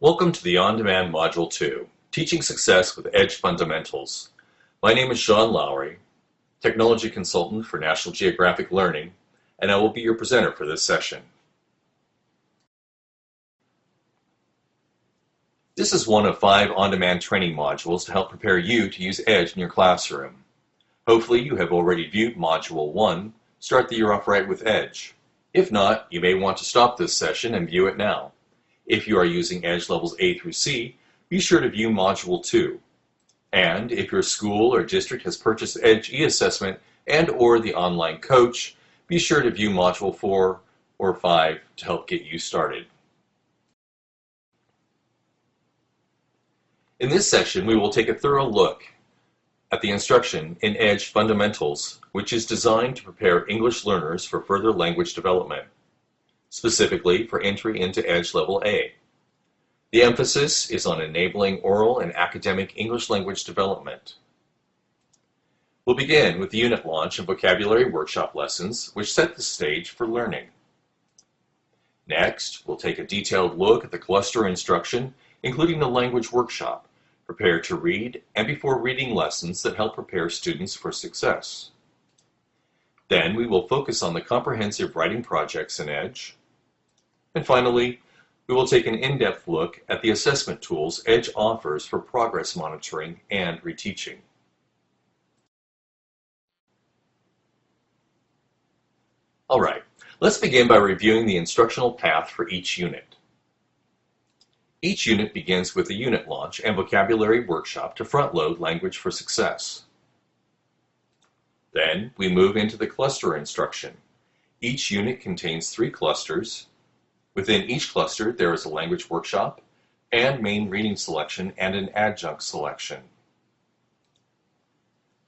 Welcome to the On-Demand Module 2, Teaching Success with EDGE Fundamentals. My name is Sean Lowry, Technology Consultant for National Geographic Learning, and I will be your presenter for this session. This is one of 5 on-demand training modules to help prepare you to use EDGE in your classroom. Hopefully you have already viewed Module 1, Start the Year Off Right with EDGE. If not, you may want to stop this session and view it now. If you are using EDGE levels A through C, be sure to view Module 2. And if your school or district has purchased EDGE e-assessment and/or the online coach, be sure to view Module 4 or 5 to help get you started. In this section, we will take a thorough look at the instruction in EDGE Fundamentals, which is designed to prepare English learners for further language development, specifically for entry into EDGE Level A. The emphasis is on enabling oral and academic English language development. We'll begin with the unit launch and vocabulary workshop lessons, which set the stage for learning. Next, we'll take a detailed look at the cluster instruction, including the language workshop, prepare to read and before reading lessons that help prepare students for success. Then we will focus on the comprehensive writing projects in EDGE. And finally, we will take an in-depth look at the assessment tools EDGE offers for progress monitoring and reteaching. All right, let's begin by reviewing the instructional path for each unit. Each unit begins with a unit launch and vocabulary workshop to front-load language for success. Then we move into the cluster instruction. Each unit contains 3 clusters. Within each cluster, there is a language workshop and main reading selection and an adjunct selection.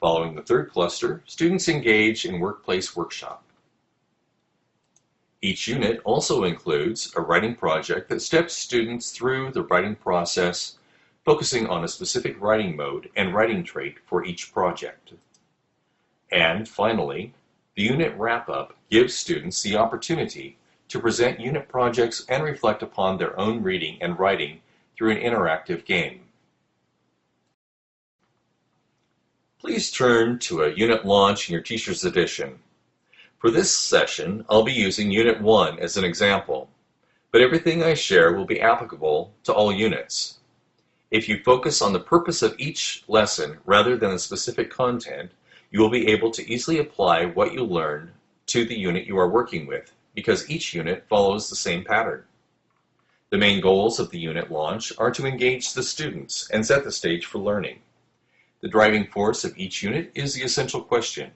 Following the 3rd cluster, students engage in workplace workshop. Each unit also includes a writing project that steps students through the writing process, focusing on a specific writing mode and writing trait for each project. And finally, the unit wrap-up gives students the opportunity to present unit projects and reflect upon their own reading and writing through an interactive game. Please turn to a unit launch in your Teacher's Edition. For this session, I'll be using Unit 1 as an example, but everything I share will be applicable to all units. If you focus on the purpose of each lesson rather than the specific content, you will be able to easily apply what you learn to the unit you are working with, because each unit follows the same pattern. The main goals of the unit launch are to engage the students and set the stage for learning. The driving force of each unit is the essential question.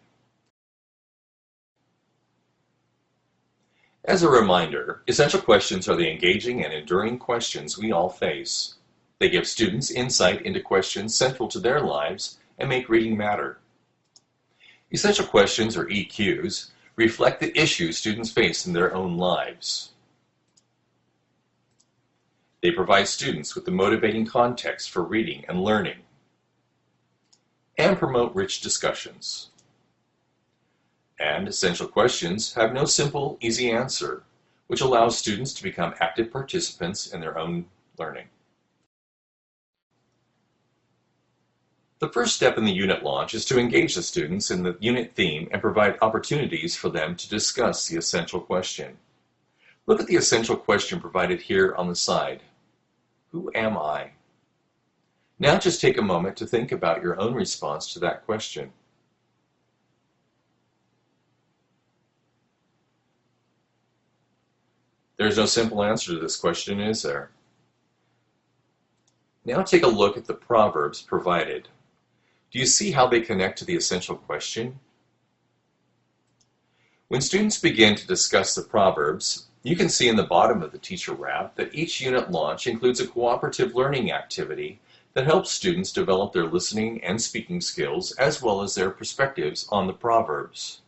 As a reminder, essential questions are the engaging and enduring questions we all face. They give students insight into questions central to their lives and make reading matter. Essential questions, or EQs, reflect the issues students face in their own lives. They provide students with the motivating context for reading and learning, and promote rich discussions. And essential questions have no simple, easy answer, which allows students to become active participants in their own learning. The first step in the unit launch is to engage the students in the unit theme and provide opportunities for them to discuss the essential question. Look at the essential question provided here on the side. Who am I? Now just take a moment to think about your own response to that question. There's no simple answer to this question, is there? Now take a look at the proverbs provided. Do you see how they connect to the essential question? When students begin to discuss the proverbs, you can see in the bottom of the teacher wrap that each unit launch includes a cooperative learning activity that helps students develop their listening and speaking skills as well as their perspectives on the proverbs.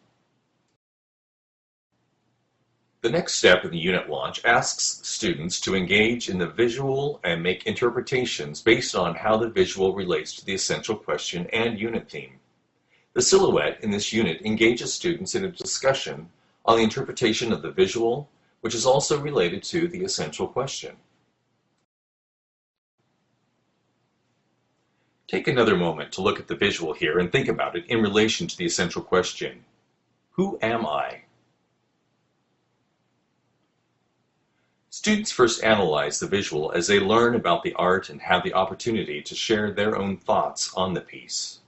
The next step in the unit launch asks students to engage in the visual and make interpretations based on how the visual relates to the essential question and unit theme. The silhouette in this unit engages students in a discussion on the interpretation of the visual, which is also related to the essential question. Take another moment to look at the visual here and think about it in relation to the essential question, who am I? Students first analyze the visual as they learn about the art and have the opportunity to share their own thoughts on the piece.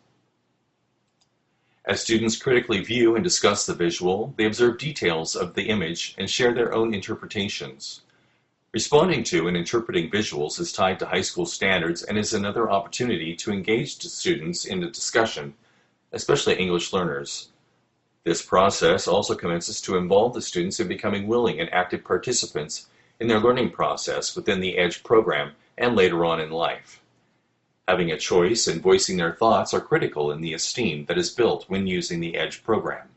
As students critically view and discuss the visual, they observe details of the image and share their own interpretations. Responding to and interpreting visuals is tied to high school standards and is another opportunity to engage students in a discussion, especially English learners. This process also commences to involve the students in becoming willing and active participants in their learning process within the EDGE program and later on in life. Having a choice and voicing their thoughts are critical in the esteem that is built when using the EDGE program.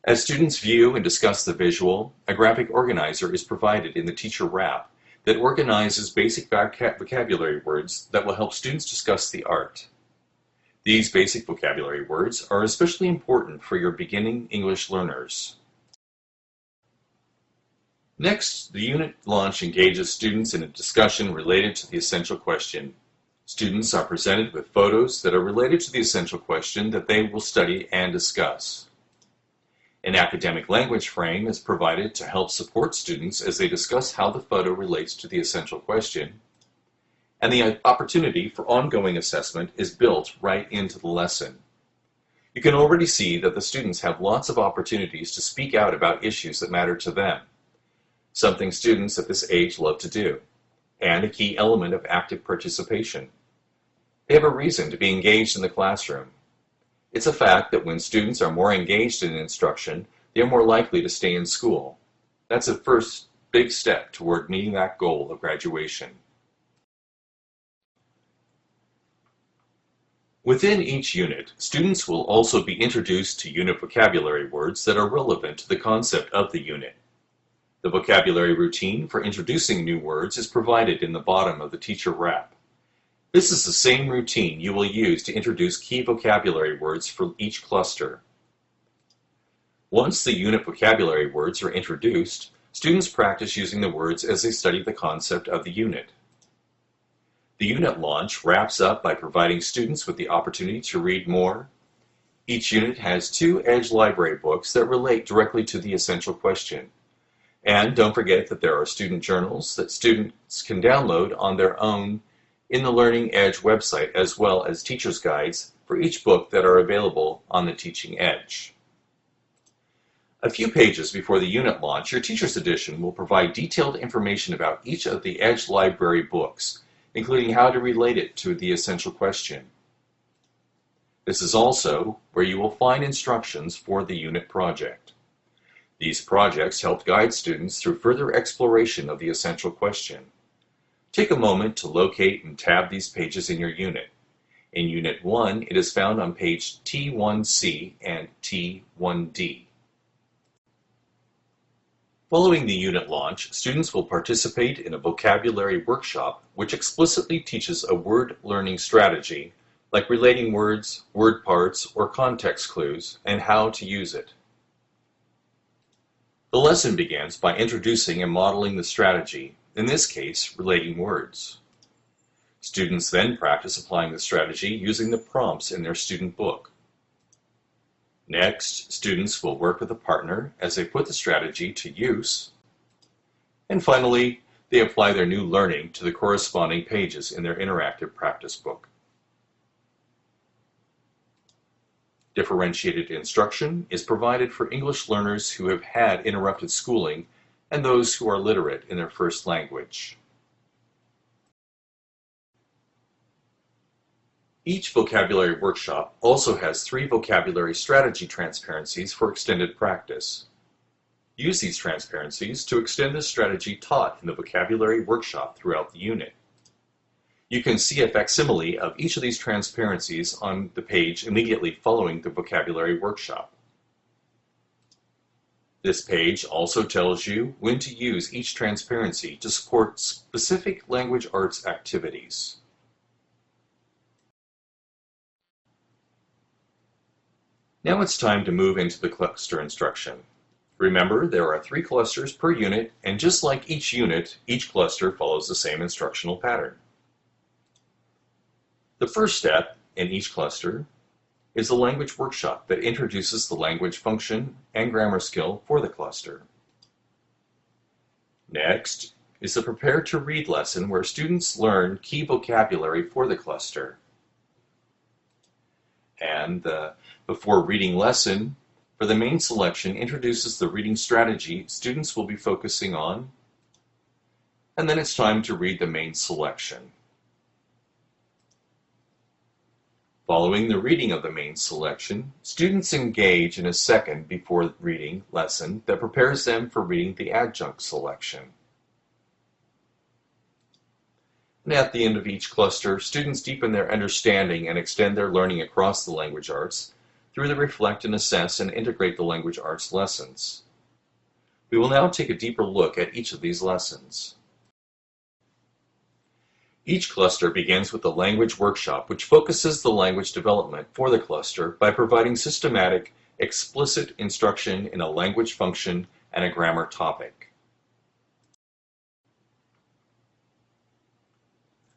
As students view and discuss the visual, a graphic organizer is provided in the teacher wrap that organizes basic vocabulary words that will help students discuss the art. These basic vocabulary words are especially important for your beginning English learners. Next, the unit launch engages students in a discussion related to the essential question. Students are presented with photos that are related to the essential question that they will study and discuss. An academic language frame is provided to help support students as they discuss how the photo relates to the essential question, and the opportunity for ongoing assessment is built right into the lesson. You can already see that the students have lots of opportunities to speak out about issues that matter to them, something students at this age love to do, and a key element of active participation. They have a reason to be engaged in the classroom. It's a fact that when students are more engaged in instruction, they are more likely to stay in school. That's a first big step toward meeting that goal of graduation. Within each unit, students will also be introduced to unit vocabulary words that are relevant to the concept of the unit. The vocabulary routine for introducing new words is provided in the bottom of the teacher wrap. This is the same routine you will use to introduce key vocabulary words for each cluster. Once the unit vocabulary words are introduced, students practice using the words as they study the concept of the unit. The unit launch wraps up by providing students with the opportunity to read more. Each unit has 2 EDGE library books that relate directly to the essential question. And don't forget that there are student journals that students can download on their own in the Learning Edge website, as well as teacher's guides for each book that are available on the Teaching Edge. A few pages before the unit launch, your Teacher's Edition will provide detailed information about each of the EDGE library books, including how to relate it to the essential question. This is also where you will find instructions for the unit project. These projects help guide students through further exploration of the essential question. Take a moment to locate and tab these pages in your unit. In Unit 1, it is found on page T1C and T1D. Following the unit launch, students will participate in a vocabulary workshop which explicitly teaches a word learning strategy, like relating words, word parts, or context clues, and how to use it. The lesson begins by introducing and modeling the strategy, in this case, relating words. Students then practice applying the strategy using the prompts in their student book. Next, students will work with a partner as they put the strategy to use. And finally, they apply their new learning to the corresponding pages in their interactive practice book. Differentiated instruction is provided for English learners who have had interrupted schooling and those who are literate in their first language. Each vocabulary workshop also has 3 vocabulary strategy transparencies for extended practice. Use these transparencies to extend the strategy taught in the vocabulary workshop throughout the unit. You can see a facsimile of each of these transparencies on the page immediately following the vocabulary workshop. This page also tells you when to use each transparency to support specific language arts activities. Now it's time to move into the cluster instruction. Remember, there are 3 clusters per unit, and just like each unit, each cluster follows the same instructional pattern. The first step in each cluster is a language workshop that introduces the language function and grammar skill for the cluster. Next is the Prepare to Read lesson where students learn key vocabulary for the cluster. And the Before Reading lesson for the main selection introduces the reading strategy students will be focusing on, and then it's time to read the main selection. Following the reading of the main selection, students engage in a second before reading lesson that prepares them for reading the adjunct selection. And at the end of each cluster, students deepen their understanding and extend their learning across the language arts through the Reflect and Assess and Integrate the Language Arts lessons. We will now take a deeper look at each of these lessons. Each cluster begins with the language workshop, which focuses the language development for the cluster by providing systematic, explicit instruction in a language function and a grammar topic.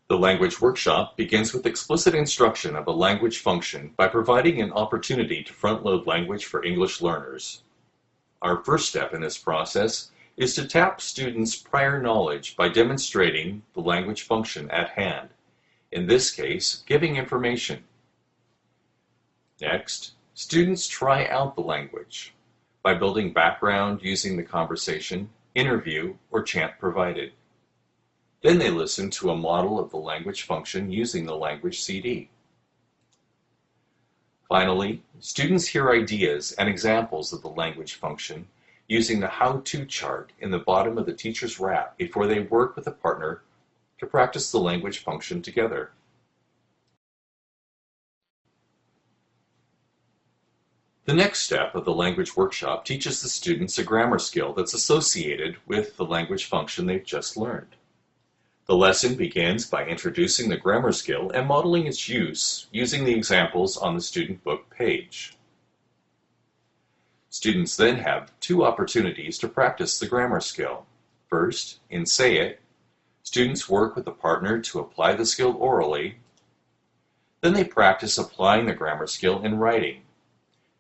The language workshop begins with explicit instruction of a language function by providing an opportunity to front-load language for English learners. Our first step in this process is to tap students' prior knowledge by demonstrating the language function at hand, in this case, giving information. Next, students try out the language by building background using the conversation, interview, or chant provided. Then they listen to a model of the language function using the language CD. Finally, students hear ideas and examples of the language function using the how-to chart in the bottom of the teacher's wrap before they work with a partner to practice the language function together. The next step of the language workshop teaches the students a grammar skill that's associated with the language function they've just learned. The lesson begins by introducing the grammar skill and modeling its use using the examples on the student book page. Students then have two opportunities to practice the grammar skill. First, in Say It, students work with a partner to apply the skill orally. Then they practice applying the grammar skill in writing.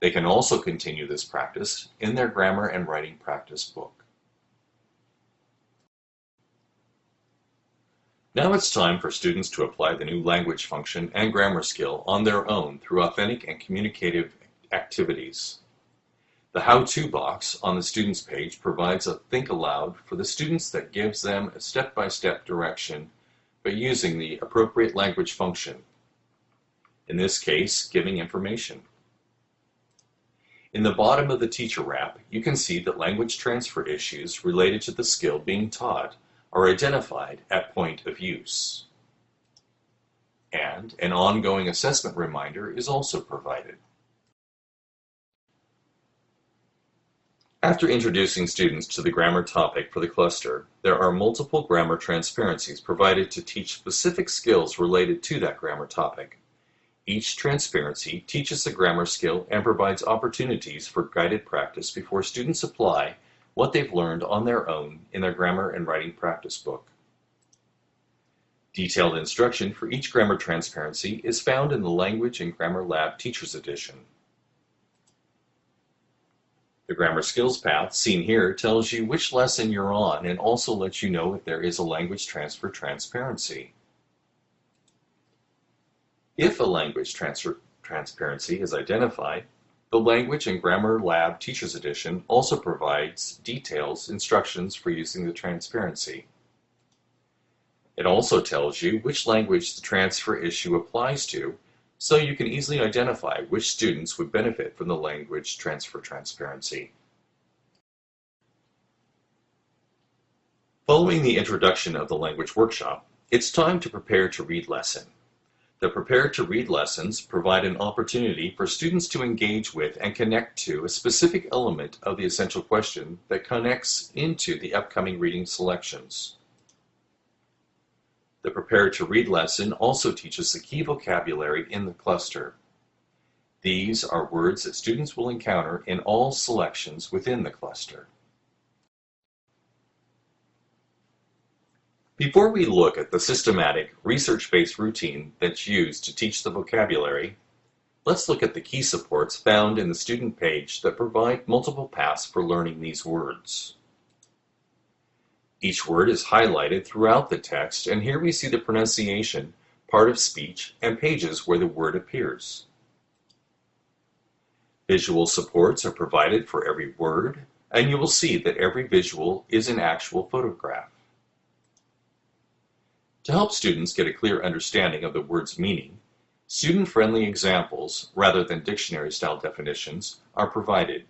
They can also continue this practice in their grammar and writing practice book. Now it's time for students to apply the new language function and grammar skill on their own through authentic and communicative activities. The how-to box on the students page provides a think aloud for the students that gives them a step-by-step direction by using the appropriate language function, in this case, giving information. In the bottom of the teacher wrap, you can see that language transfer issues related to the skill being taught are identified at point of use. And an ongoing assessment reminder is also provided. After introducing students to the grammar topic for the cluster, there are multiple grammar transparencies provided to teach specific skills related to that grammar topic. Each transparency teaches the grammar skill and provides opportunities for guided practice before students apply what they've learned on their own in their grammar and writing practice book. Detailed instruction for each grammar transparency is found in the Language and Grammar Lab Teacher's Edition. The Grammar Skills path, seen here, tells you which lesson you're on and also lets you know if there is a language transfer transparency. If a language transfer transparency is identified, the Language and Grammar Lab Teacher's Edition also provides details, instructions for using the transparency. It also tells you which language the transfer issue applies to, so you can easily identify which students would benefit from the language transfer transparency. Following the introduction of the language workshop, it's time to prepare to read lesson. The Prepare to Read lessons provide an opportunity for students to engage with and connect to a specific element of the essential question that connects into the upcoming reading selections. The Prepare to Read lesson also teaches the key vocabulary in the cluster. These are words that students will encounter in all selections within the cluster. Before we look at the systematic, research-based routine that's used to teach the vocabulary, let's look at the key supports found in the student page that provide multiple paths for learning these words. Each word is highlighted throughout the text, and here we see the pronunciation, part of speech, and pages where the word appears. Visual supports are provided for every word, and you will see that every visual is an actual photograph. To help students get a clear understanding of the word's meaning, student-friendly examples, rather than dictionary-style definitions, are provided.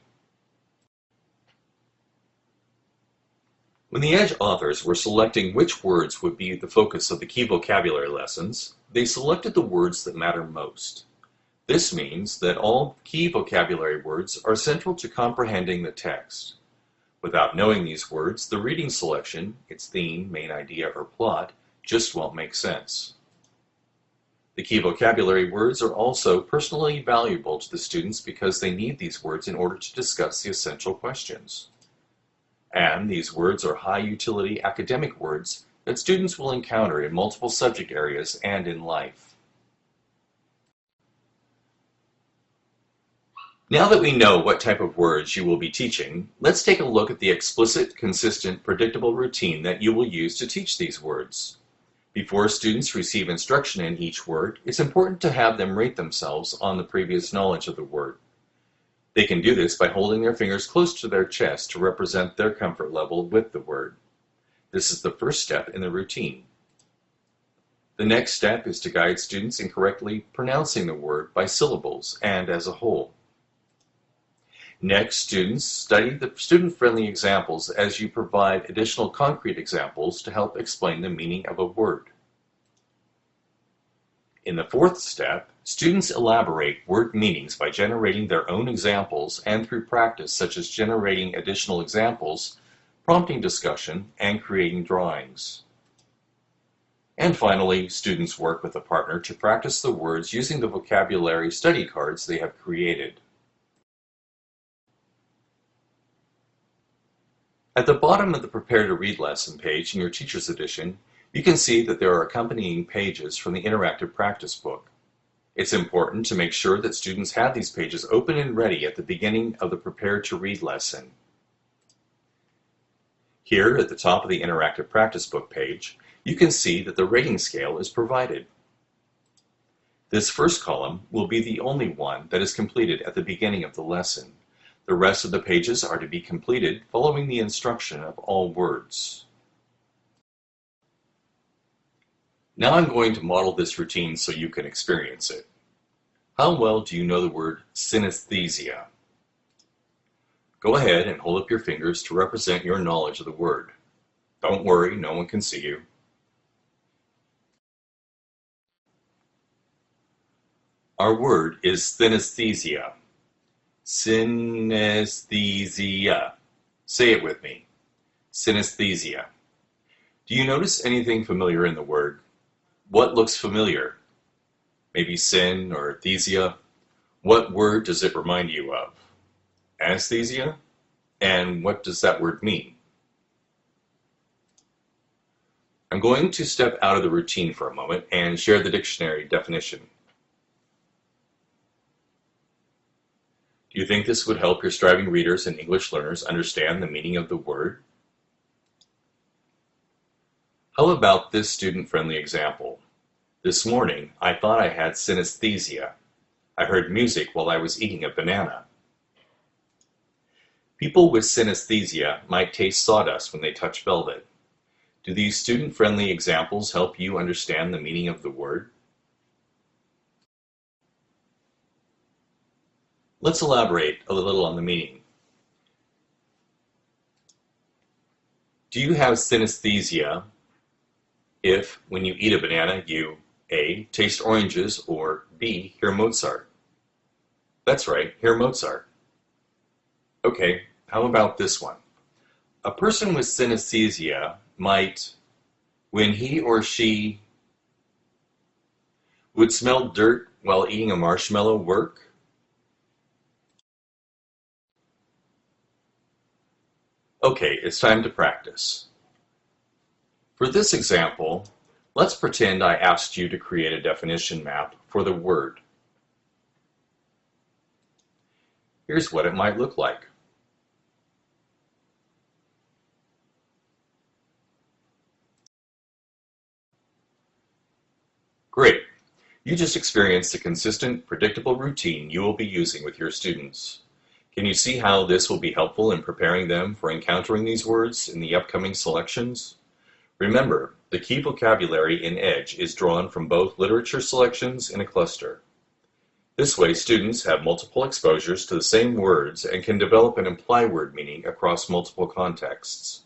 When the EDGE authors were selecting which words would be the focus of the key vocabulary lessons, they selected the words that matter most. This means that all key vocabulary words are central to comprehending the text. Without knowing these words, the reading selection, its theme, main idea, or plot, just won't make sense. The key vocabulary words are also personally valuable to the students because they need these words in order to discuss the essential questions. And these words are high-utility academic words that students will encounter in multiple subject areas and in life. Now that we know what type of words you will be teaching, let's take a look at the explicit, consistent, predictable routine that you will use to teach these words. Before students receive instruction in each word, it's important to have them rate themselves on the previous knowledge of the word. They can do this by holding their fingers close to their chest to represent their comfort level with the word. This is the first step in the routine. The next step is to guide students in correctly pronouncing the word by syllables and as a whole. Next, students study the student-friendly examples as you provide additional concrete examples to help explain the meaning of a word. In the fourth step, students elaborate word meanings by generating their own examples and through practice such as generating additional examples, prompting discussion, and creating drawings. And finally, students work with a partner to practice the words using the vocabulary study cards they have created. At the bottom of the Prepare to Read lesson page in your Teacher's Edition, you can see that there are accompanying pages from the interactive practice book. It's important to make sure that students have these pages open and ready at the beginning of the Prepare to Read lesson. Here at the top of the interactive practice book page, you can see that the rating scale is provided. This first column will be the only one that is completed at the beginning of the lesson. The rest of the pages are to be completed following the instruction of all words. Now I'm going to model this routine so you can experience it. How well do you know the word synesthesia? Go ahead and hold up your fingers to represent your knowledge of the word. Don't worry, no one can see you. Our word is synesthesia. Synesthesia. Say it with me. Synesthesia. Do you notice anything familiar in the word? What looks familiar? Maybe syn or thesia? What word does it remind you of? Anesthesia? And what does that word mean? I'm going to step out of the routine for a moment and share the dictionary definition. Do you think this would help your striving readers and English learners understand the meaning of the word? How about this student-friendly example? This morning, I thought I had synesthesia. I heard music while I was eating a banana. People with synesthesia might taste sawdust when they touch velvet. Do these student-friendly examples help you understand the meaning of the word? Let's elaborate a little on the meaning. Do you have synesthesia if, when you eat a banana, you A. Taste oranges, or B. Hear Mozart? That's right, hear Mozart. Okay, how about this one? A person with synesthesia might, when he or she would smell dirt while eating a marshmallow, work? Okay, it's time to practice. For this example, let's pretend I asked you to create a definition map for the word. Here's what it might look like. Great! You just experienced a consistent, predictable routine you will be using with your students. Can you see how this will be helpful in preparing them for encountering these words in the upcoming selections? Remember, the key vocabulary in EDGE is drawn from both literature selections in a cluster. This way, students have multiple exposures to the same words and can develop an implied word meaning across multiple contexts.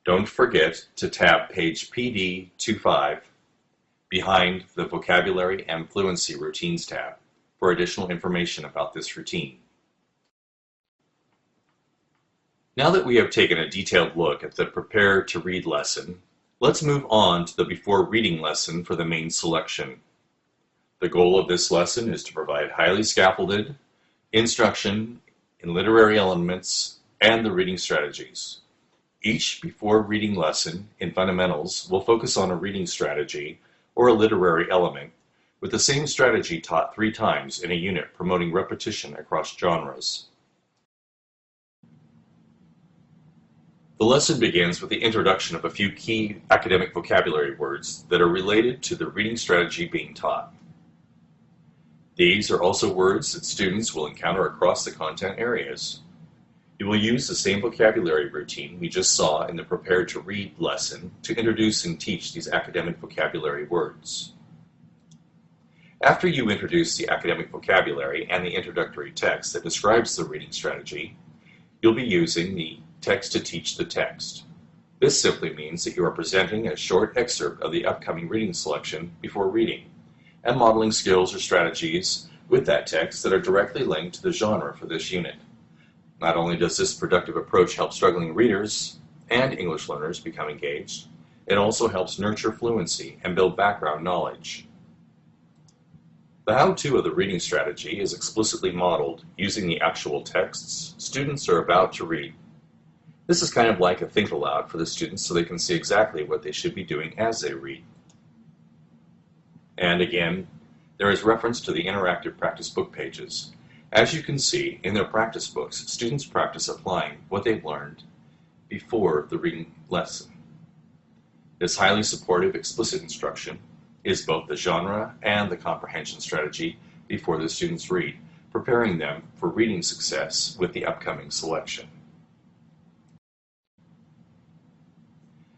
Don't forget to tab page PD25 behind the Vocabulary and Fluency Routines tab for additional information about this routine. Now that we have taken a detailed look at the Prepare to Read lesson, let's move on to the Before Reading lesson for the main selection. The goal of this lesson is to provide highly scaffolded instruction in literary elements and the reading strategies. Each Before Reading lesson in Fundamentals will focus on a reading strategy or a literary element, with the same strategy taught 3 times in a unit promoting repetition across genres. The lesson begins with the introduction of a few key academic vocabulary words that are related to the reading strategy being taught. These are also words that students will encounter across the content areas. You will use the same vocabulary routine we just saw in the Prepare to Read lesson to introduce and teach these academic vocabulary words. After you introduce the academic vocabulary and the introductory text that describes the reading strategy, you'll be using the text to teach the text. This simply means that you are presenting a short excerpt of the upcoming reading selection before reading, and modeling skills or strategies with that text that are directly linked to the genre for this unit. Not only does this productive approach help struggling readers and English learners become engaged, it also helps nurture fluency and build background knowledge. The how-to of the reading strategy is explicitly modeled using the actual texts students are about to read. This is kind of like a think aloud for the students so they can see exactly what they should be doing as they read. And again, there is reference to the interactive practice book pages. As you can see, in their practice books, students practice applying what they've learned before the reading lesson. This highly supportive, explicit instruction is both the genre and the comprehension strategy before the students read, preparing them for reading success with the upcoming selection.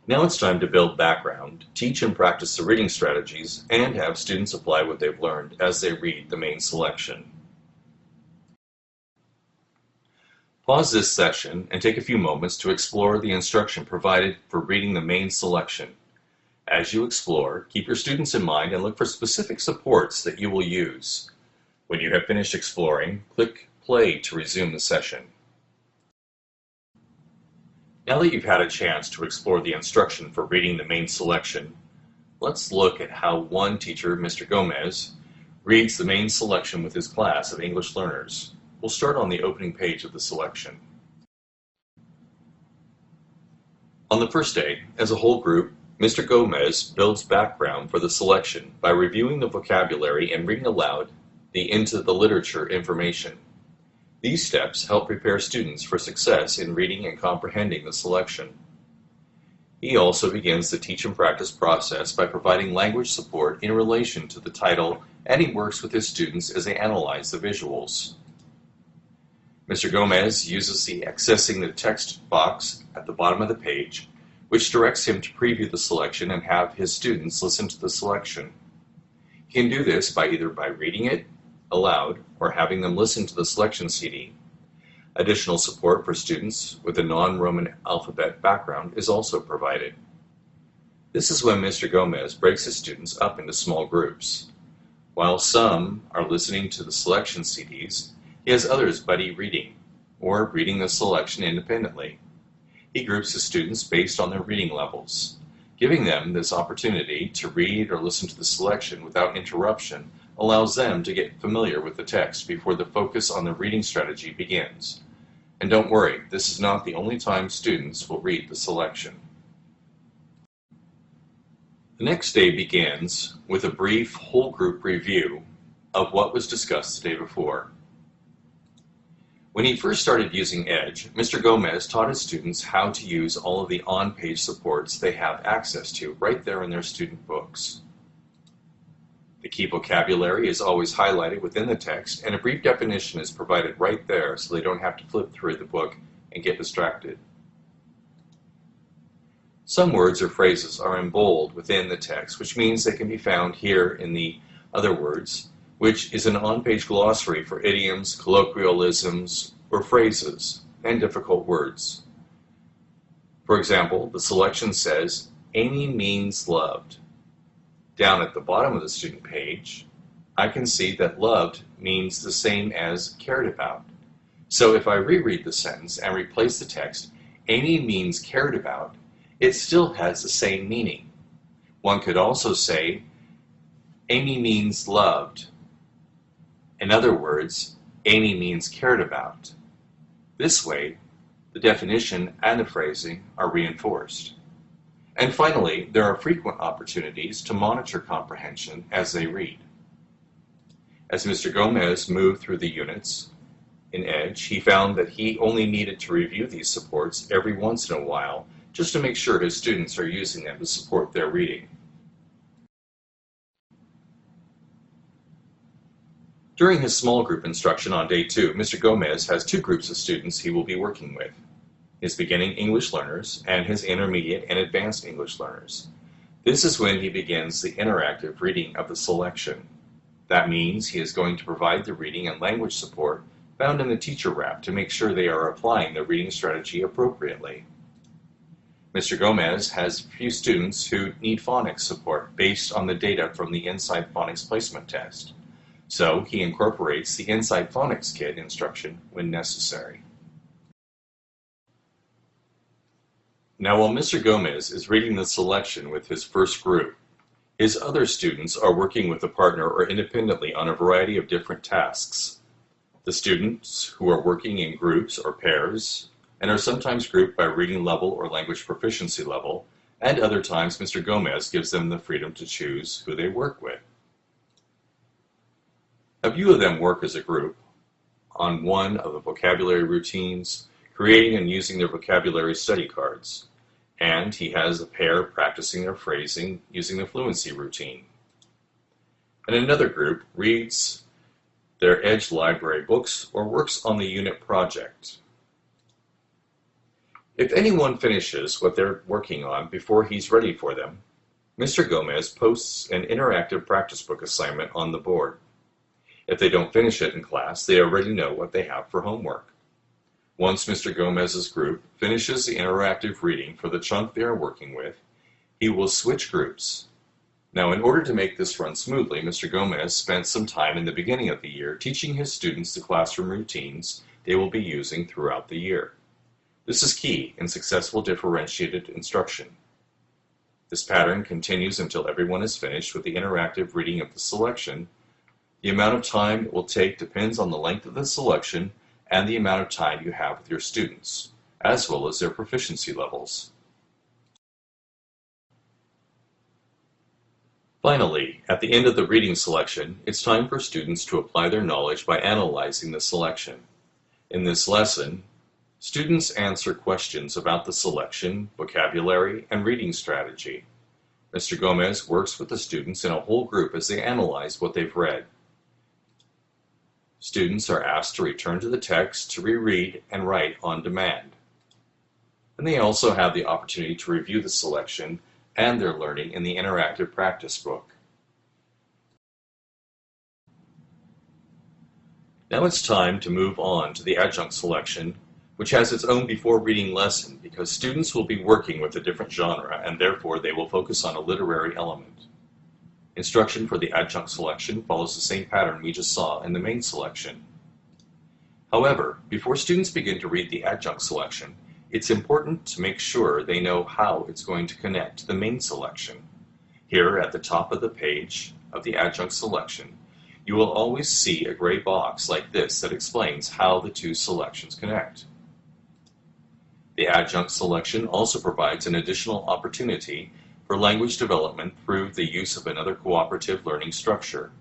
Now it's time to build background, teach and practice the reading strategies, and have students apply what they've learned as they read the main selection. Pause this session and take a few moments to explore the instruction provided for reading the main selection. As you explore, keep your students in mind and look for specific supports that you will use. When you have finished exploring, click play to resume the session. Now that you've had a chance to explore the instruction for reading the main selection, let's look at how one teacher, Mr. Gomez, reads the main selection with his class of English learners. We'll start on the opening page of the selection. On the first day, as a whole group, Mr. Gomez builds background for the selection by reviewing the vocabulary and reading aloud the into the literature information. These steps help prepare students for success in reading and comprehending the selection. He also begins the teach and practice process by providing language support in relation to the title, and he works with his students as they analyze the visuals. Mr. Gomez uses the accessing the text box at the bottom of the page, which directs him to preview the selection and have his students listen to the selection. He can do this by either reading it aloud or having them listen to the selection CD. Additional support for students with a non-Roman alphabet background is also provided. This is when Mr. Gomez breaks his students up into small groups. While some are listening to the selection CDs, he has others buddy reading, or reading the selection independently. He groups his students based on their reading levels. Giving them this opportunity to read or listen to the selection without interruption allows them to get familiar with the text before the focus on the reading strategy begins. And don't worry, this is not the only time students will read the selection. The next day begins with a brief whole group review of what was discussed the day before. When he first started using Edge, Mr. Gomez taught his students how to use all of the on-page supports they have access to right there in their student books. The key vocabulary is always highlighted within the text, and a brief definition is provided right there so they don't have to flip through the book and get distracted. Some words or phrases are in bold within the text, which means they can be found here in the Other Words, which is an on-page glossary for idioms, colloquialisms, or phrases, and difficult words. For example, the selection says, Amy means loved. Down at the bottom of the student page, I can see that loved means the same as cared about. So if I reread the sentence and replace the text, Amy means cared about, it still has the same meaning. One could also say, Amy means loved. In other words, Amy means cared about. This way, the definition and the phrasing are reinforced. And finally, there are frequent opportunities to monitor comprehension as they read. As Mr. Gomez moved through the units in Edge, he found that he only needed to review these supports every once in a while just to make sure his students are using them to support their reading. During his small group instruction on day 2, Mr. Gomez has 2 groups of students he will be working with, his beginning English learners and his intermediate and advanced English learners. This is when he begins the interactive reading of the selection. That means he is going to provide the reading and language support found in the teacher wrap to make sure they are applying the reading strategy appropriately. Mr. Gomez has a few students who need phonics support based on the data from the Insight Phonics Placement Test. So he incorporates the Insight Phonics Kit instruction when necessary. Now while Mr. Gomez is reading the selection with his first group, his other students are working with a partner or independently on a variety of different tasks. The students who are working in groups or pairs and are sometimes grouped by reading level or language proficiency level, and other times Mr. Gomez gives them the freedom to choose who they work with. A few of them work as a group on one of the vocabulary routines, creating and using their vocabulary study cards, and he has a pair practicing their phrasing using the fluency routine. And another group reads their Edge library books or works on the unit project. If anyone finishes what they're working on before he's ready for them, Mr. Gomez posts an interactive practice book assignment on the board. If they don't finish it in class, they already know what they have for homework. Once Mr. Gomez's group finishes the interactive reading for the chunk they are working with, he will switch groups. Now, in order to make this run smoothly, Mr. Gomez spent some time in the beginning of the year teaching his students the classroom routines they will be using throughout the year. This is key in successful differentiated instruction. This pattern continues until everyone is finished with the interactive reading of the selection. The amount of time it will take depends on the length of the selection and the amount of time you have with your students, as well as their proficiency levels. Finally, at the end of the reading selection, it's time for students to apply their knowledge by analyzing the selection. In this lesson, students answer questions about the selection, vocabulary, and reading strategy. Mr. Gomez works with the students in a whole group as they analyze what they've read. Students are asked to return to the text to reread and write on demand. And they also have the opportunity to review the selection and their learning in the interactive practice book. Now it's time to move on to the adjunct selection, which has its own before reading lesson because students will be working with a different genre and therefore they will focus on a literary element. Instruction for the adjunct selection follows the same pattern we just saw in the main selection. However, before students begin to read the adjunct selection, it's important to make sure they know how it's going to connect to the main selection. Here at the top of the page of the adjunct selection, you will always see a gray box like this that explains how the two selections connect. The adjunct selection also provides an additional opportunity for language development through the use of another cooperative learning structure.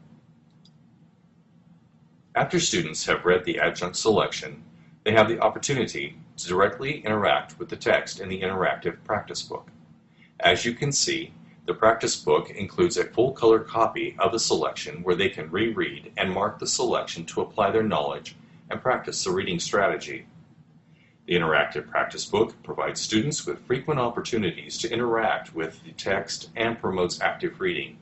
After students have read the adjunct selection, they have the opportunity to directly interact with the text in the interactive practice book. As you can see, the practice book includes a full-color copy of the selection where they can reread and mark the selection to apply their knowledge and practice the reading strategy. The interactive practice book provides students with frequent opportunities to interact with the text and promotes active reading.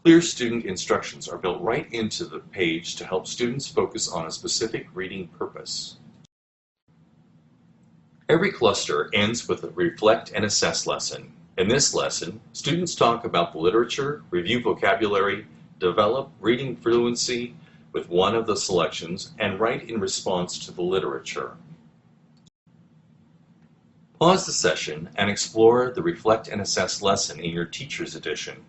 Clear student instructions are built right into the page to help students focus on a specific reading purpose. Every cluster ends with a reflect and assess lesson. In this lesson, students talk about the literature, review vocabulary, develop reading fluency with one of the selections, and write in response to the literature. Pause the session and explore the Reflect and Assess lesson in your Teacher's Edition.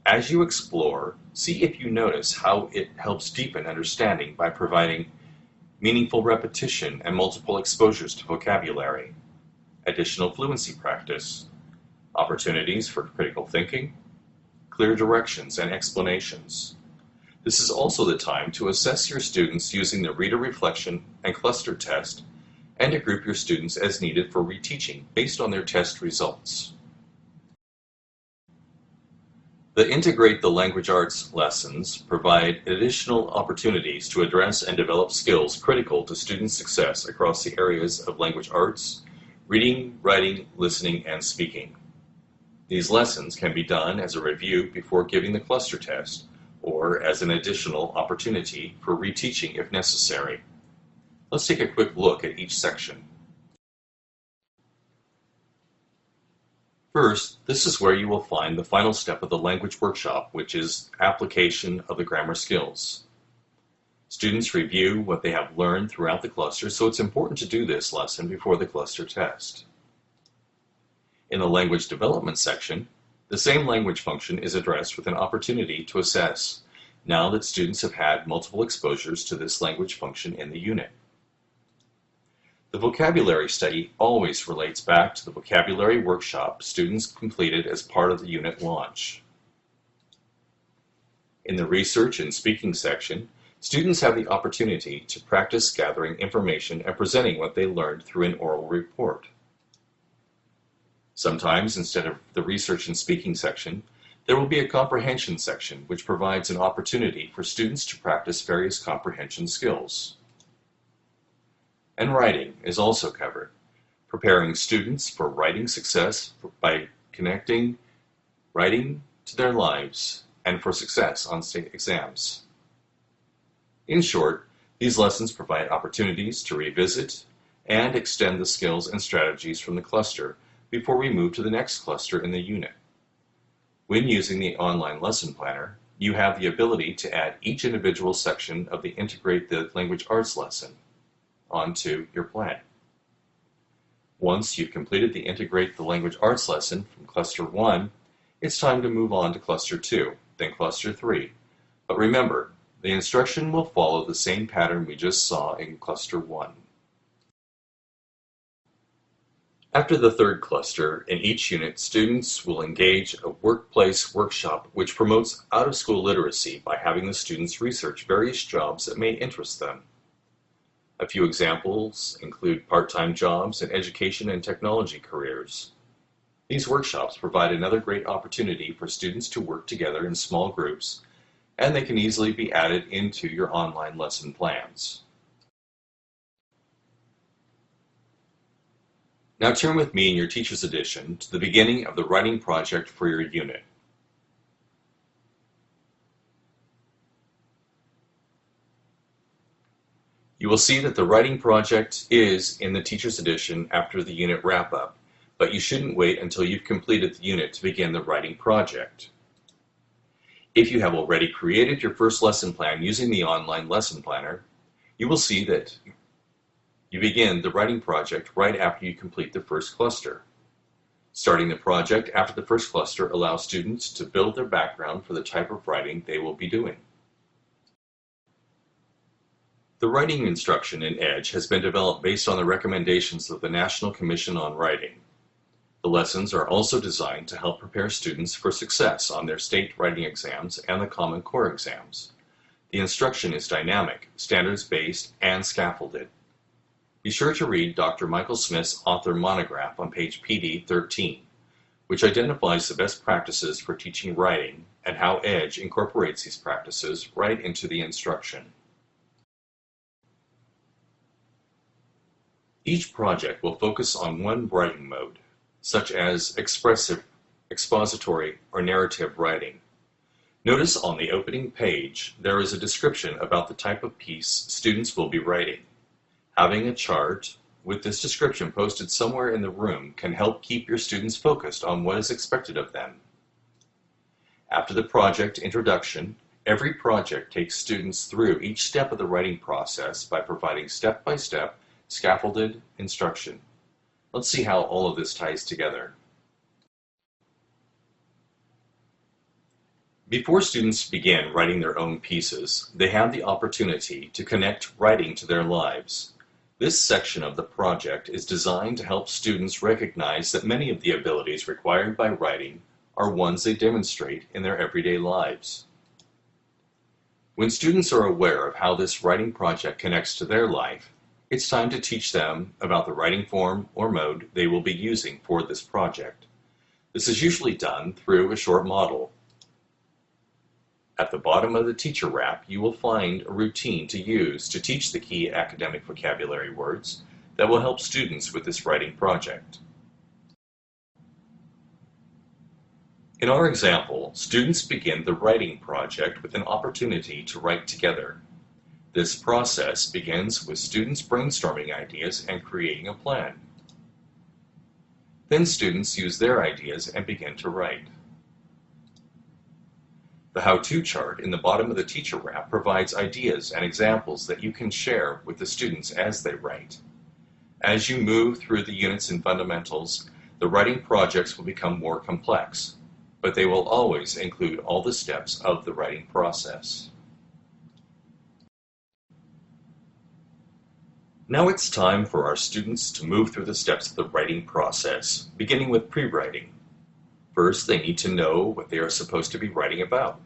As you explore, see if you notice how it helps deepen understanding by providing meaningful repetition and multiple exposures to vocabulary, additional fluency practice, opportunities for critical thinking, clear directions and explanations. This is also the time to assess your students using the reader reflection and cluster test, and to group your students as needed for reteaching based on their test results. The Integrate the Language Arts lessons provide additional opportunities to address and develop skills critical to student success across the areas of language arts, reading, writing, listening, and speaking. These lessons can be done as a review before giving the cluster test, or as an additional opportunity for reteaching if necessary. Let's take a quick look at each section. First, this is where you will find the final step of the language workshop, which is application of the grammar skills. Students review what they have learned throughout the cluster, so it's important to do this lesson before the cluster test. In the language development section, the same language function is addressed with an opportunity to assess, now that students have had multiple exposures to this language function in the unit. The vocabulary study always relates back to the vocabulary workshop students completed as part of the unit launch. In the research and speaking section, students have the opportunity to practice gathering information and presenting what they learned through an oral report. Sometimes, instead of the research and speaking section, there will be a comprehension section which provides an opportunity for students to practice various comprehension skills. And writing is also covered, preparing students for writing success by connecting writing to their lives and for success on state exams. In short, these lessons provide opportunities to revisit and extend the skills and strategies from the cluster before we move to the next cluster in the unit. When using the online lesson planner, you have the ability to add each individual section of the Integrate the Language Arts lesson onto your plan. Once you've completed the Integrate the Language Arts lesson from Cluster 1, it's time to move on to Cluster 2, then Cluster 3. But remember, the instruction will follow the same pattern we just saw in Cluster 1. After the third cluster, in each unit, students will engage a workplace workshop which promotes out-of-school literacy by having the students research various jobs that may interest them. A few examples include part-time jobs and education and technology careers. These workshops provide another great opportunity for students to work together in small groups, and they can easily be added into your online lesson plans. Now turn with me in your Teacher's Edition to the beginning of the writing project for your unit. You will see that the writing project is in the Teacher's Edition after the unit wrap-up, but you shouldn't wait until you've completed the unit to begin the writing project. If you have already created your first lesson plan using the online lesson planner, you will see that you begin the writing project right after you complete the first cluster. Starting the project after the first cluster allows students to build their background for the type of writing they will be doing. The writing instruction in EDGE has been developed based on the recommendations of the National Commission on Writing. The lessons are also designed to help prepare students for success on their state writing exams and the Common Core exams. The instruction is dynamic, standards-based, and scaffolded. Be sure to read Dr. Michael Smith's author monograph on page PD 13, which identifies the best practices for teaching writing and how EDGE incorporates these practices right into the instruction. Each project will focus on one writing mode, such as expressive, expository, or narrative writing. Notice on the opening page there is a description about the type of piece students will be writing. Having a chart with this description posted somewhere in the room can help keep your students focused on what is expected of them. After the project introduction, every project takes students through each step of the writing process by providing step-by-step, scaffolded instruction. Let's see how all of this ties together. Before students begin writing their own pieces, they have the opportunity to connect writing to their lives. This section of the project is designed to help students recognize that many of the abilities required by writing are ones they demonstrate in their everyday lives. When students are aware of how this writing project connects to their life, it's time to teach them about the writing form or mode they will be using for this project. This is usually done through a short model. At the bottom of the teacher wrap, you will find a routine to use to teach the key academic vocabulary words that will help students with this writing project. In our example, students begin the writing project with an opportunity to write together. This process begins with students brainstorming ideas and creating a plan. Then students use their ideas and begin to write. The how-to chart in the bottom of the teacher wrap provides ideas and examples that you can share with the students as they write. As you move through the units and fundamentals, the writing projects will become more complex, but they will always include all the steps of the writing process. Now it's time for our students to move through the steps of the writing process, beginning with pre-writing. First, they need to know what they are supposed to be writing about.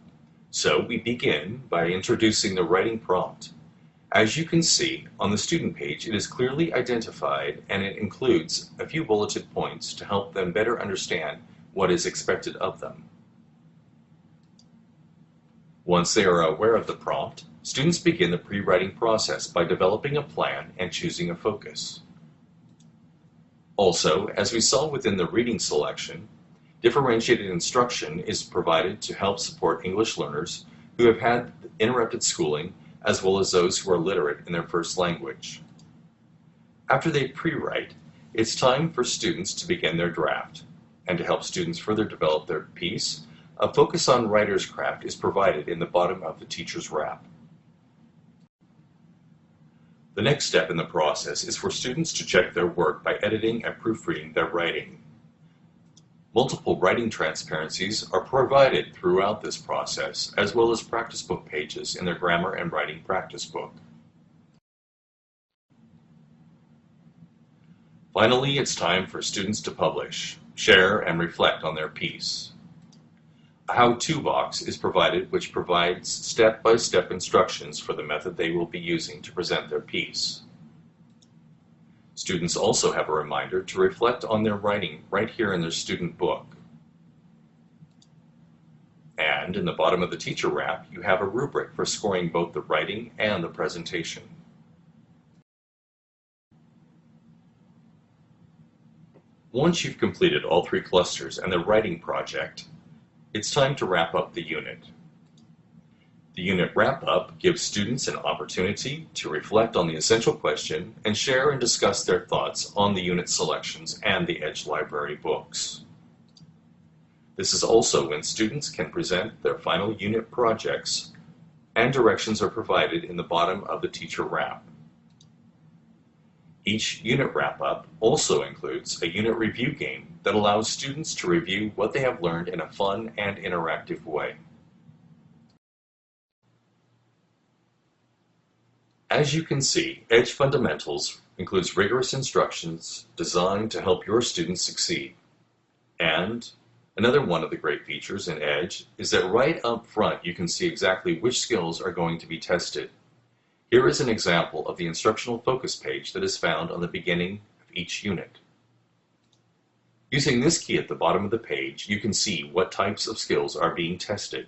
So we begin by introducing the writing prompt. As you can see, on the student page, it is clearly identified and it includes a few bulleted points to help them better understand what is expected of them. Once they are aware of the prompt, students begin the pre-writing process by developing a plan and choosing a focus. Also, as we saw within the reading selection, differentiated instruction is provided to help support English learners who have had interrupted schooling, as well as those who are literate in their first language. After they pre-write, it's time for students to begin their draft. And to help students further develop their piece, a focus on writer's craft is provided in the bottom of the teacher's wrap. The next step in the process is for students to check their work by editing and proofreading their writing. Multiple writing transparencies are provided throughout this process, as well as practice book pages in their grammar and writing practice book. Finally, it's time for students to publish, share, and reflect on their piece. A how-to box is provided which provides step-by-step instructions for the method they will be using to present their piece. Students also have a reminder to reflect on their writing right here in their student book. And in the bottom of the teacher wrap, you have a rubric for scoring both the writing and the presentation. Once you've completed all three clusters and the writing project, it's time to wrap up the unit. The unit wrap-up gives students an opportunity to reflect on the essential question and share and discuss their thoughts on the unit selections and the EDGE library books. This is also when students can present their final unit projects, and directions are provided in the bottom of the teacher wrap. Each unit wrap-up also includes a unit review game that allows students to review what they have learned in a fun and interactive way. As you can see, EDGE Fundamentals includes rigorous instructions designed to help your students succeed. And another one of the great features in EDGE is that right up front you can see exactly which skills are going to be tested. Here is an example of the instructional focus page that is found on the beginning of each unit. Using this key at the bottom of the page, you can see what types of skills are being tested.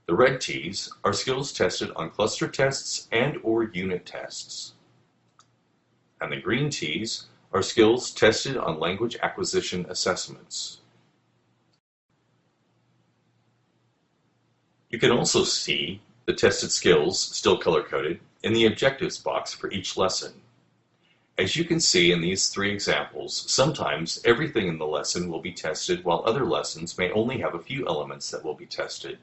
The red T's are skills tested on cluster tests and/or unit tests. And the green T's are skills tested on language acquisition assessments. You can also see the tested skills, still color-coded, in the objectives box for each lesson. As you can see in these three examples, sometimes everything in the lesson will be tested while other lessons may only have a few elements that will be tested.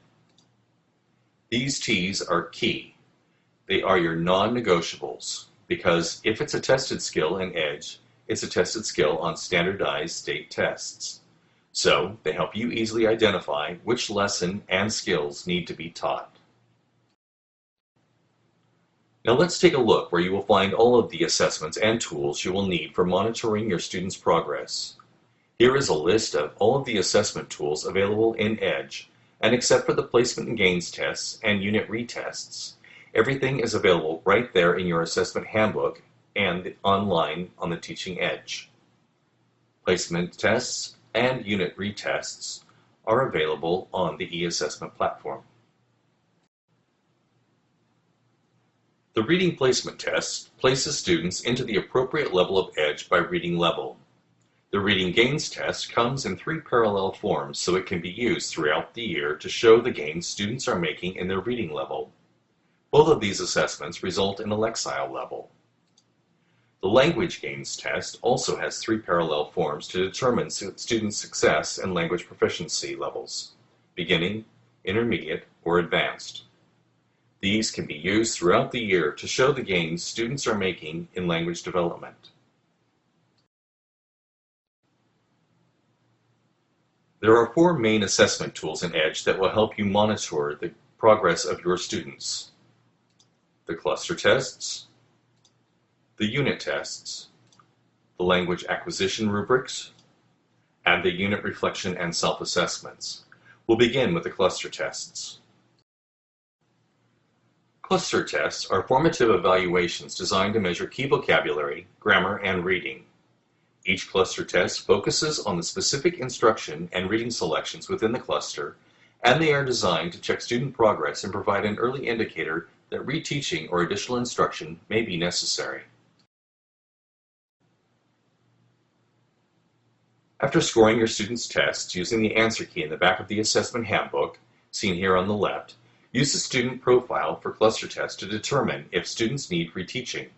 These T's are key. They are your non-negotiables, because if it's a tested skill in EDGE, it's a tested skill on standardized state tests. So they help you easily identify which lesson and skills need to be taught. Now let's take a look where you will find all of the assessments and tools you will need for monitoring your students' progress. Here is a list of all of the assessment tools available in EDGE, and except for the placement and gains tests and unit retests, everything is available right there in your assessment handbook and online on the Teaching EDGE. Placement tests and unit retests are available on the eAssessment platform. The reading placement test places students into the appropriate level of EDGE by reading level. The reading gains test comes in 3 parallel forms, so it can be used throughout the year to show the gains students are making in their reading level. Both of these assessments result in a Lexile level. The language gains test also has 3 parallel forms to determine student success and language proficiency levels: beginning, intermediate, or advanced. These can be used throughout the year to show the gains students are making in language development. There are 4 main assessment tools in EDGE that will help you monitor the progress of your students: the cluster tests, the unit tests, the language acquisition rubrics, and the unit reflection and self-assessments. We'll begin with the cluster tests. Cluster tests are formative evaluations designed to measure key vocabulary, grammar, and reading. Each cluster test focuses on the specific instruction and reading selections within the cluster, and they are designed to check student progress and provide an early indicator that reteaching or additional instruction may be necessary. After scoring your students' tests using the answer key in the back of the assessment handbook, seen here on the left, use the student profile for cluster tests to determine if students need reteaching.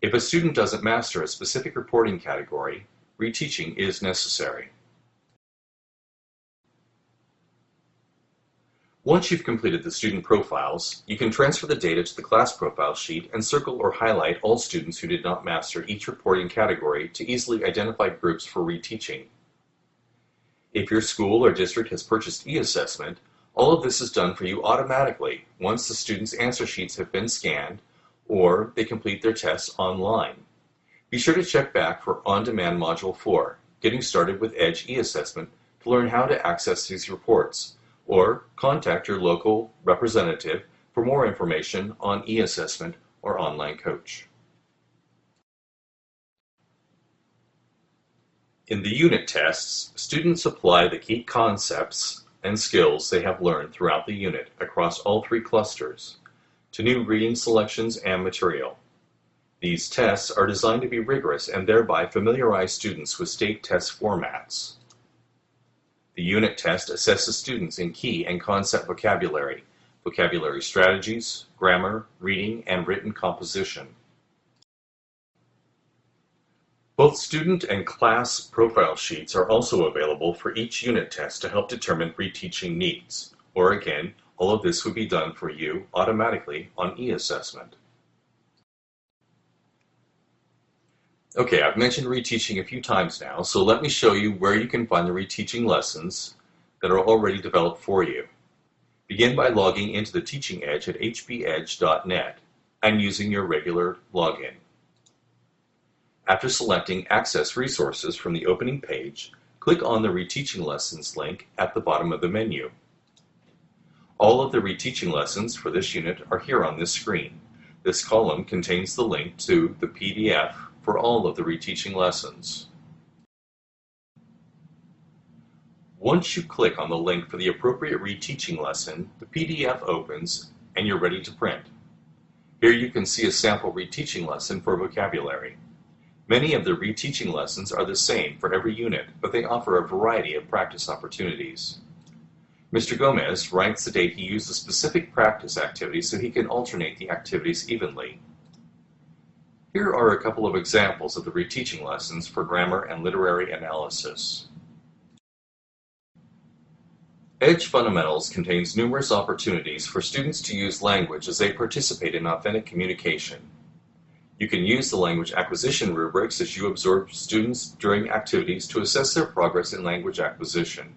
If a student doesn't master a specific reporting category, reteaching is necessary. Once you've completed the student profiles, you can transfer the data to the class profile sheet and circle or highlight all students who did not master each reporting category to easily identify groups for reteaching. If your school or district has purchased eAssessment, all of this is done for you automatically once the students' answer sheets have been scanned or they complete their tests online. Be sure to check back for On-Demand Module 4, Getting Started with EDGE eAssessment, to learn how to access these reports, or contact your local representative for more information on eAssessment or Online Coach. In the unit tests, students apply the key concepts and skills they have learned throughout the unit across all 3 clusters to new reading selections and material. These tests are designed to be rigorous and thereby familiarize students with state test formats. The unit test assesses students in key and concept vocabulary, vocabulary strategies, grammar, reading, and written composition. Both student and class profile sheets are also available for each unit test to help determine reteaching needs, or again, all of this would be done for you automatically on eAssessment. Okay, I've mentioned reteaching a few times now, so let me show you where you can find the reteaching lessons that are already developed for you. Begin by logging into the Teaching Edge at hbedge.net and using your regular login. After selecting Access Resources from the opening page, click on the Reteaching Lessons link at the bottom of the menu. All of the reteaching lessons for this unit are here on this screen. This column contains the link to the PDF for all of the reteaching lessons. Once you click on the link for the appropriate reteaching lesson, the PDF opens and you're ready to print. Here you can see a sample reteaching lesson for vocabulary. Many of the reteaching lessons are the same for every unit, but they offer a variety of practice opportunities. Mr. Gomez writes the date he used a specific practice activity so he can alternate the activities evenly. Here are a couple of examples of the reteaching lessons for grammar and literary analysis. EDGE Fundamentals contains numerous opportunities for students to use language as they participate in authentic communication. You can use the language acquisition rubrics as you observe students during activities to assess their progress in language acquisition.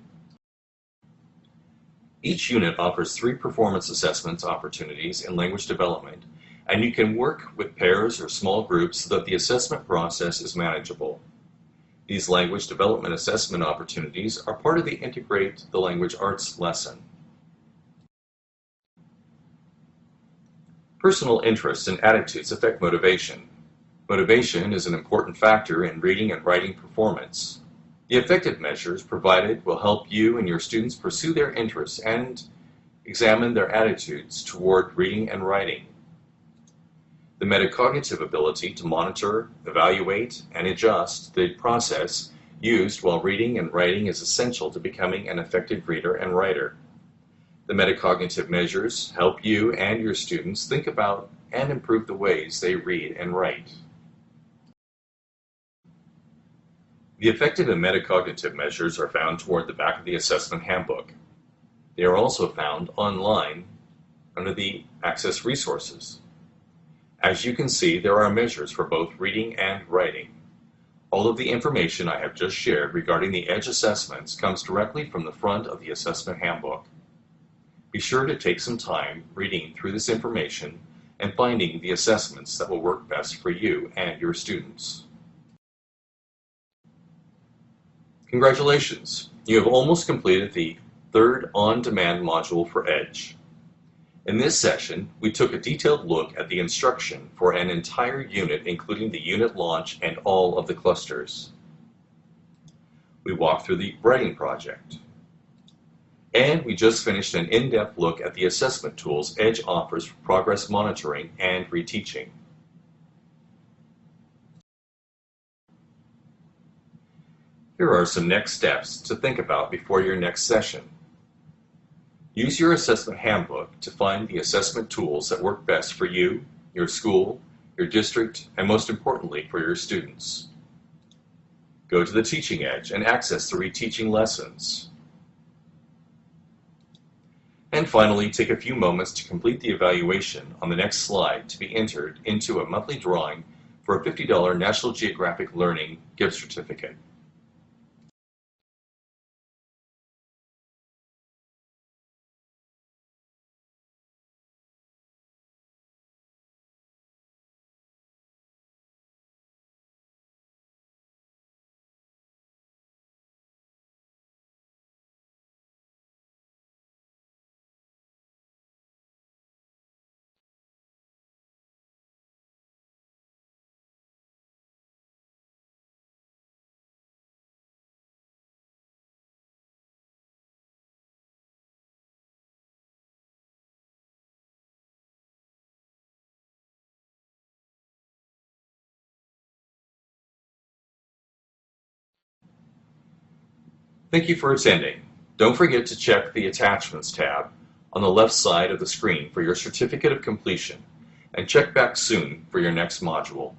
Each unit offers 3 performance assessments opportunities in language development, and you can work with pairs or small groups so that the assessment process is manageable. These language development assessment opportunities are part of the Integrate the Language Arts lesson. Personal interests and attitudes affect motivation. Motivation is an important factor in reading and writing performance. The effective measures provided will help you and your students pursue their interests and examine their attitudes toward reading and writing. The metacognitive ability to monitor, evaluate, and adjust the process used while reading and writing is essential to becoming an effective reader and writer. The metacognitive measures help you and your students think about and improve the ways they read and write. The effective and metacognitive measures are found toward the back of the assessment handbook. They are also found online under the Access Resources. As you can see, there are measures for both reading and writing. All of the information I have just shared regarding the EDGE assessments comes directly from the front of the assessment handbook. Be sure to take some time reading through this information and finding the assessments that will work best for you and your students. Congratulations! You have almost completed the 3rd on-demand module for EDGE. In this session, we took a detailed look at the instruction for an entire unit, including the unit launch and all of the clusters. We walked through the writing project. And we just finished an in-depth look at the assessment tools EDGE offers for progress monitoring and reteaching. Here are some next steps to think about before your next session. Use your assessment handbook to find the assessment tools that work best for you, your school, your district, and most importantly, for your students. Go to the Teaching Edge and access the reteaching lessons. And finally, take a few moments to complete the evaluation on the next slide to be entered into a monthly drawing for a $50 National Geographic Learning gift certificate. Thank you for attending. Don't forget to check the Attachments tab on the left side of the screen for your certificate of completion, and check back soon for your next module.